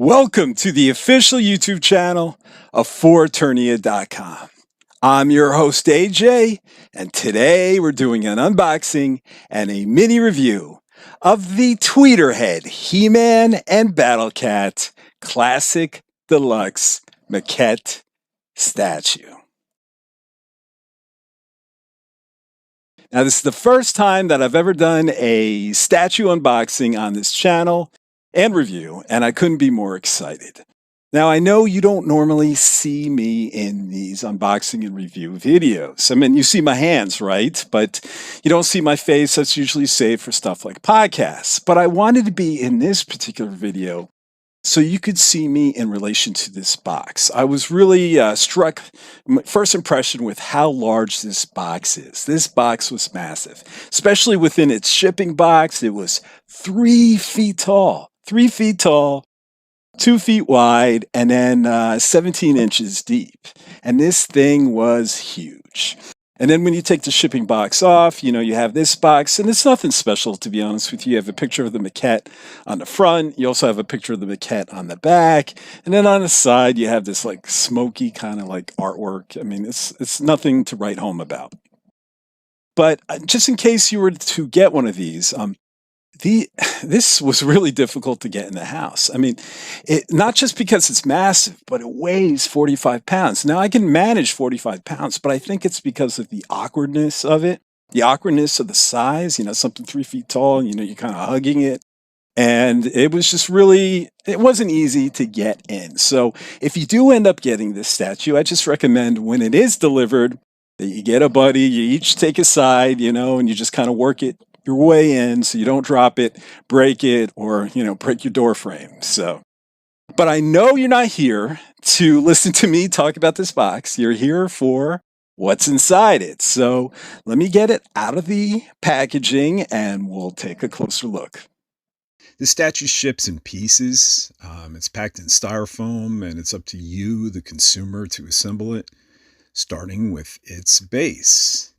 Welcome to the official YouTube channel of Eternia.com. I'm your host AJ, and today we're doing an unboxing and a mini review of the Tweeterhead He-Man and Battlecat Classic Deluxe Maquette statue. Now, this is the first time that I've ever done a statue unboxing on this channel and review, and I couldn't be more excited. Now, I know you don't normally see me in these unboxing and review videos. I mean, you see my hands, right? But you don't see my face. That's usually saved for stuff like podcasts. But I wanted to be in this particular video so you could see me in relation to this box. I was really struck, first impression, with how large this box is. This box was massive, especially within its shipping box. It was 3 feet tall, 3 feet tall, 2 feet wide, and then 17 inches deep. And this thing was huge. And then when you take the shipping box off, you have this box, and it's nothing special, to be honest with you. You have a picture of the maquette on the front. You also have a picture of the maquette on the back. And then on the side, you have this like smoky kind of like artwork. I mean, it's nothing to write home about. But just in case you were to get one of these, this was really difficult to get in the house. I mean, not just because it's massive, but it weighs 45 pounds. Now, I can manage 45 pounds, but I think it's because of the awkwardness of it, the awkwardness of the size, something 3 feet tall, you're kind of hugging it. And it was just really, it wasn't easy to get in. So if you do end up getting this statue, I just recommend when it is delivered that you get a buddy, you each take a side, and you just kind of work it your way in so you don't drop it, break it, or, break your door frame. But I know you're not here to listen to me talk about this box. You're here for what's inside it. So let me get it out of the packaging and we'll take a closer look. The statue ships in pieces. It's packed in styrofoam, and it's up to you, the consumer, to assemble it, starting with its base.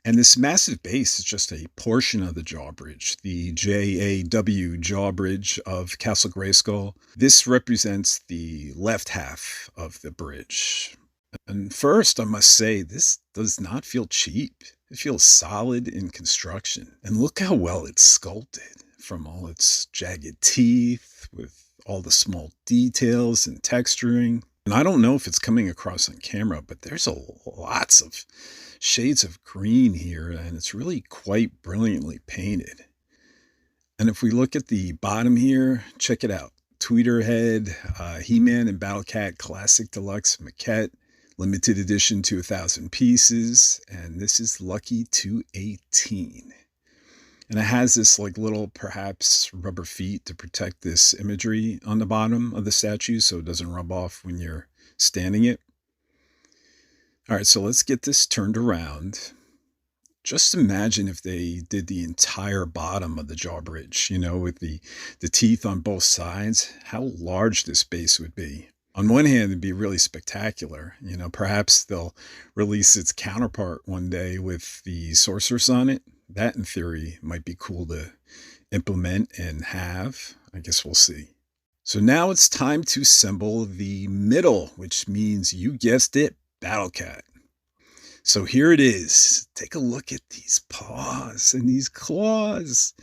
And this massive base is just a portion of the jawbridge, the JAW jawbridge of Castle Grayskull. This represents the left half of the bridge. And first, I must say, this does not feel cheap. It feels solid in construction. And look how well it's sculpted, from all its jagged teeth, with all the small details and texturing. And I don't know if it's coming across on camera, but there's lots of shades of green here, and it's really quite brilliantly painted. And if we look at the bottom here, check it out. Tweeterhead, He-Man and Battlecat Classic Deluxe Maquette, limited edition to 1,000 pieces, and this is lucky 218. And it has this like little, perhaps, rubber feet to protect this imagery on the bottom of the statue so it doesn't rub off when you're standing it. All right, so let's get this turned around. Just imagine if they did the entire bottom of the jawbridge, with the teeth on both sides, how large this base would be. On one hand, it'd be really spectacular. Perhaps they'll release its counterpart one day with the sorceress on it. That, in theory, might be cool to implement and have. I guess we'll see. So now it's time to assemble the middle, which means, you guessed it, Battlecat. So here it is. Take a look at these paws and these claws.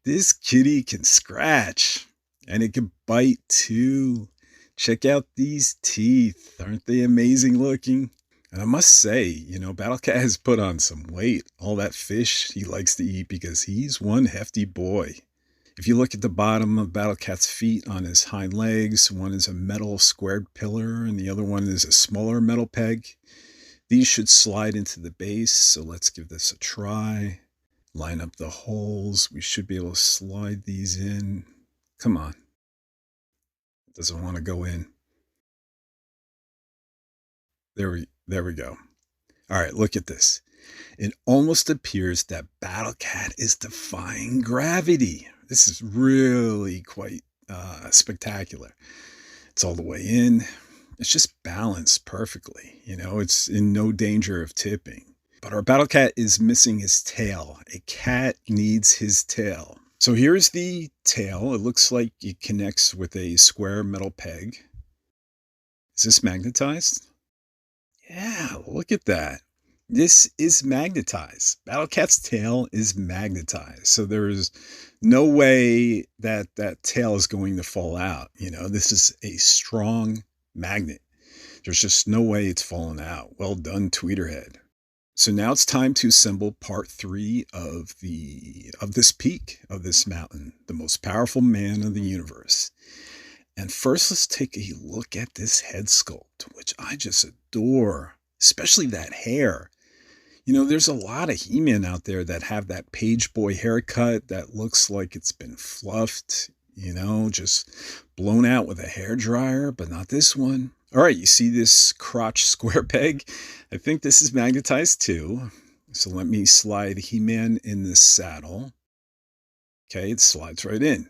This kitty can scratch, and it can bite too. Check out these teeth. Aren't they amazing looking? And I must say, Battlecat has put on some weight. All that fish he likes to eat, because he's one hefty boy. If you look at the bottom of Battlecat's feet on his hind legs, one is a metal squared pillar and the other one is a smaller metal peg. These should slide into the base, so let's give this a try. Line up the holes. We should be able to slide these in. Come on. It doesn't want to go in. There we go. All right, look at this. It almost appears that Battlecat is defying gravity. This is really quite spectacular. It's all the way in. It's just balanced perfectly. It's in no danger of tipping. But our Battlecat is missing his tail. A cat needs his tail. So here's the tail. It looks like it connects with a square metal peg. Is this magnetized? Yeah, look at that. This is magnetized. Battle Cat's tail is magnetized. So there's no way that that tail is going to fall out. This is a strong magnet. There's just no way it's falling out. Well done, Tweeterhead. So now it's time to assemble part 3 of this peak of this mountain, the most powerful man of the universe. And first, let's take a look at this head sculpt, which I just adore, especially that hair. There's a lot of He-Man out there that have that page boy haircut that looks like it's been fluffed, just blown out with a hairdryer, but not this one. All right, you see this crotch square peg? I think this is magnetized too. So let me slide He-Man in the saddle. Okay, it slides right in.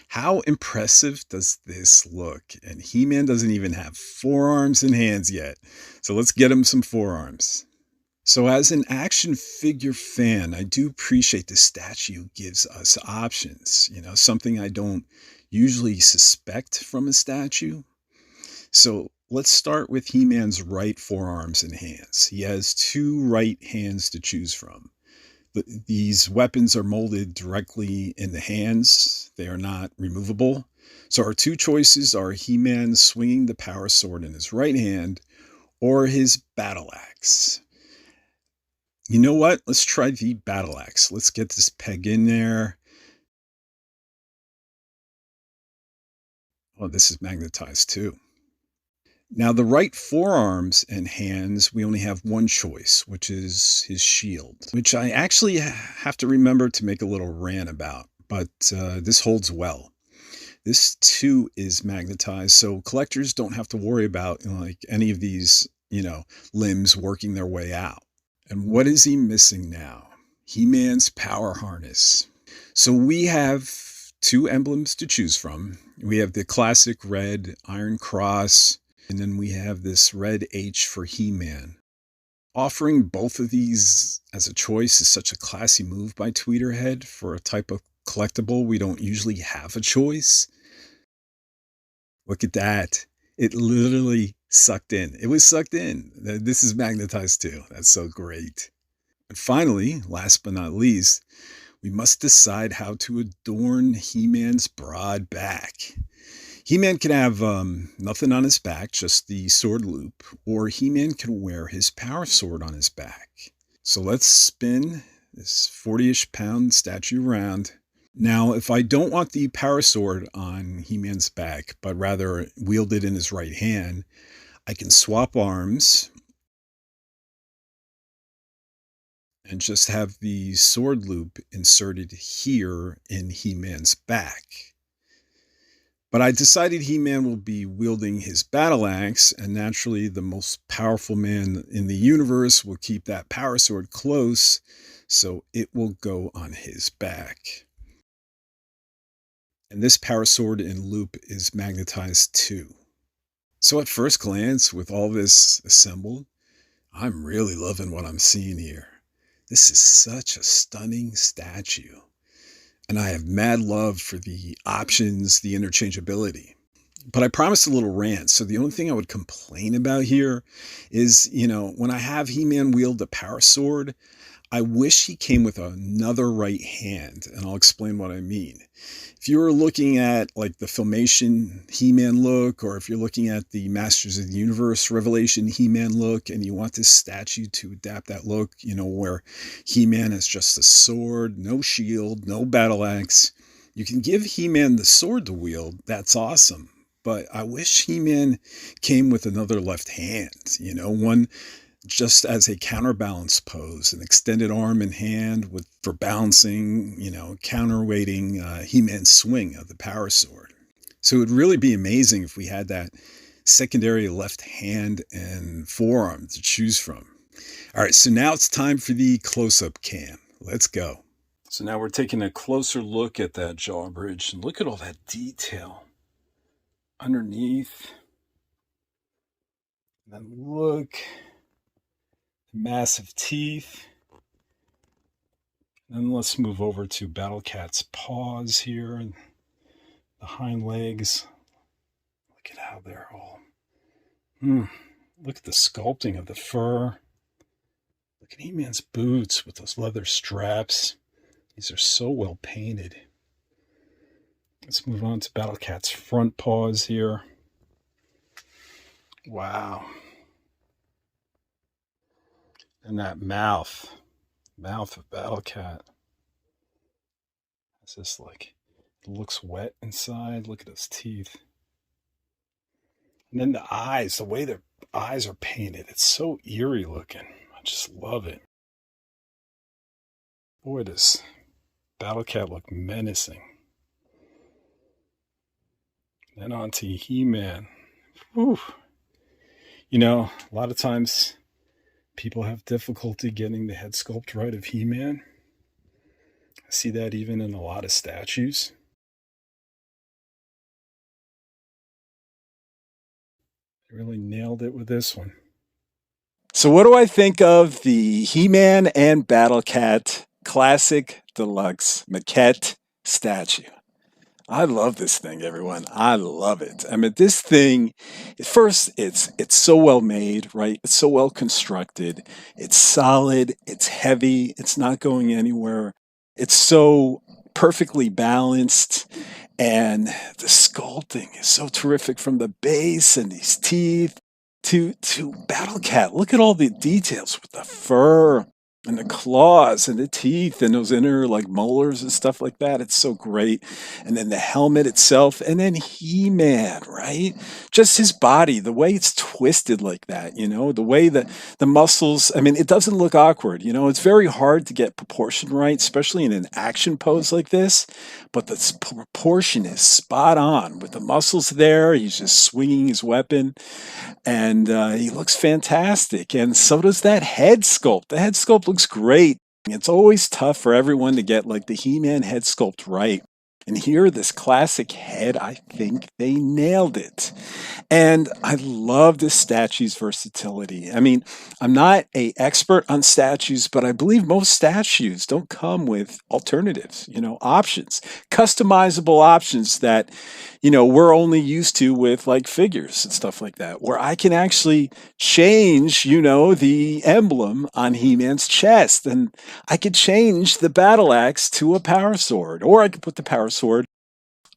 How impressive does this look? And He-Man doesn't even have forearms and hands yet. So let's get him some forearms. So as an action figure fan, I do appreciate the statue gives us options, something I don't usually suspect from a statue. So let's start with He-Man's right forearms and hands. He has 2 right hands to choose from. These weapons are molded directly in the hands. They are not removable. So our 2 choices are He-Man swinging the power sword in his right hand or his battle axe. You know what? Let's try the battle axe. Let's get this peg in there. Oh, this is magnetized too. Now the right forearms and hands, we only have one choice, which is his shield, which I actually have to remember to make a little rant about, but this holds well. This too is magnetized, so collectors don't have to worry about any of these, limbs working their way out. And what is he missing now? He-Man's power harness. So we have 2 emblems to choose from. We have the classic red Iron Cross, and then we have this red H for He-Man. Offering both of these as a choice is such a classy move by Tweeterhead for a type of collectible we don't usually have a choice. Look at that. It literally sucked in. It was sucked in. This is magnetized too. That's so great. And finally, last but not least, we must decide how to adorn He-Man's broad back. He-Man can have nothing on his back, just the sword loop, or He-Man can wear his power sword on his back. So let's spin this 40-ish pound statue around. Now, if I don't want the power sword on He-Man's back, but rather wield it in his right hand, I can swap arms and just have the sword loop inserted here in He-Man's back. But I decided He-Man will be wielding his battle axe, and naturally the most powerful man in the universe will keep that power sword close, so it will go on his back. And this power sword and loop is magnetized too. So at first glance, with all this assembled, I'm really loving what I'm seeing here. This is such a stunning statue. And I have mad love for the options, the interchangeability. But I promised a little rant, so the only thing I would complain about here is, when I have He-Man wield the power sword, I wish he came with another right hand, and I'll explain what I mean. If you were looking at like the Filmation He-Man look, or if you're looking at the Masters of the Universe Revelation He-Man look, and you want this statue to adapt that look, where He-Man is just a sword, no shield, no battle axe, you can give He-Man the sword to wield. That's awesome. But I wish He-Man came with another left hand, one just as a counterbalance pose, an extended arm and hand for balancing, counterweighting He-Man's swing of the power sword. So it would really be amazing if we had that secondary left hand and forearm to choose from. All right, so now it's time for the close-up cam. Let's go. So now we're taking a closer look at that jaw bridge, and look at all that detail underneath. And then look. Massive teeth. Then let's move over to Battle Cat's paws here and the hind legs. Look at how they're all... Look at the sculpting of the fur. Look at He-Man's boots with those leather straps. These are so well painted. Let's move on to Battle Cat's front paws here. Wow. And that mouth of Battle Cat. It's just like, it looks wet inside. Look at those teeth. And then the eyes, the way their eyes are painted, it's so eerie looking. I just love it. Boy, does Battle Cat look menacing. Then on to He-Man. Whew. You know, a lot of times people have difficulty getting the head sculpt right of He-Man. I see that even in a lot of statues. They really nailed it with this one. So what do I think of the He-Man and Battle Cat Classic Deluxe Maquette statue? I love this thing, everyone. I love it. I mean, this thing, first, it's so well made, right? It's so well constructed. It's solid. It's heavy. It's not going anywhere. It's so perfectly balanced. And the sculpting is so terrific from the base and these teeth to Battle Cat. Look at all the details with the fur and the claws and the teeth and those inner like molars and stuff like that. It's so great. And then the helmet itself, and then He-Man, right? Just his body, the way it's twisted like that, you know, the way that the muscles, I mean, it doesn't look awkward, you know, it's very hard to get proportion right, especially in an action pose like this, but the proportion is spot on with the muscles there. He's just swinging his weapon. And he looks fantastic. And so does that head sculpt. The head sculpt looks great. It's always tough for everyone to get like the He-Man head sculpt right. And here, this classic head, I think they nailed it. And I love this statue's versatility. I mean, I'm not an expert on statues, but I believe most statues don't come with alternatives, you know, options, customizable options that, you know, we're only used to with like figures and stuff like that, where I can actually change, you know, the emblem on He-Man's chest. And I could change the battle axe to a power sword, or I could put the power sword,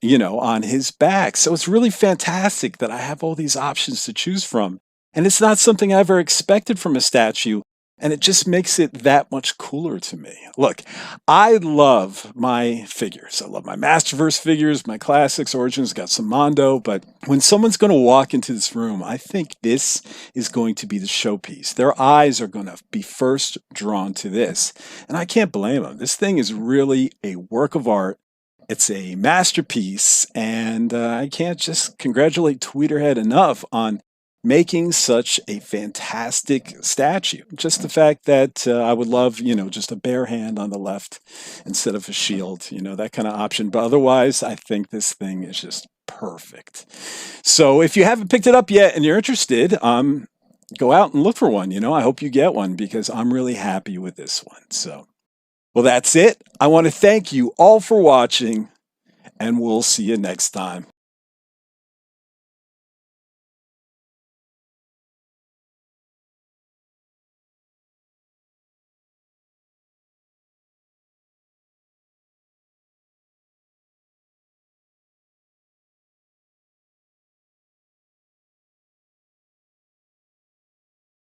you know, on his back. So it's really fantastic that I have all these options to choose from. And it's not something I ever expected from a statue. And it just makes it that much cooler to me. Look, I love my figures. I love my Masterverse figures, my classics, Origins, got some Mondo. But when someone's going to walk into this room, I think this is going to be the showpiece. Their eyes are going to be first drawn to this. And I can't blame them. This thing is really a work of art. It's a masterpiece. And I can't just congratulate Tweeterhead enough on making such a fantastic statue. Just the fact that I would love, you know, just a bare hand on the left instead of a shield, you know, that kind of option. But otherwise, I think this thing is just perfect. So if you haven't picked it up yet and you're interested, go out and look for one. You know, I hope you get one because I'm really happy with this one. So, well, that's it. I want to thank you all for watching, and we'll see you next time.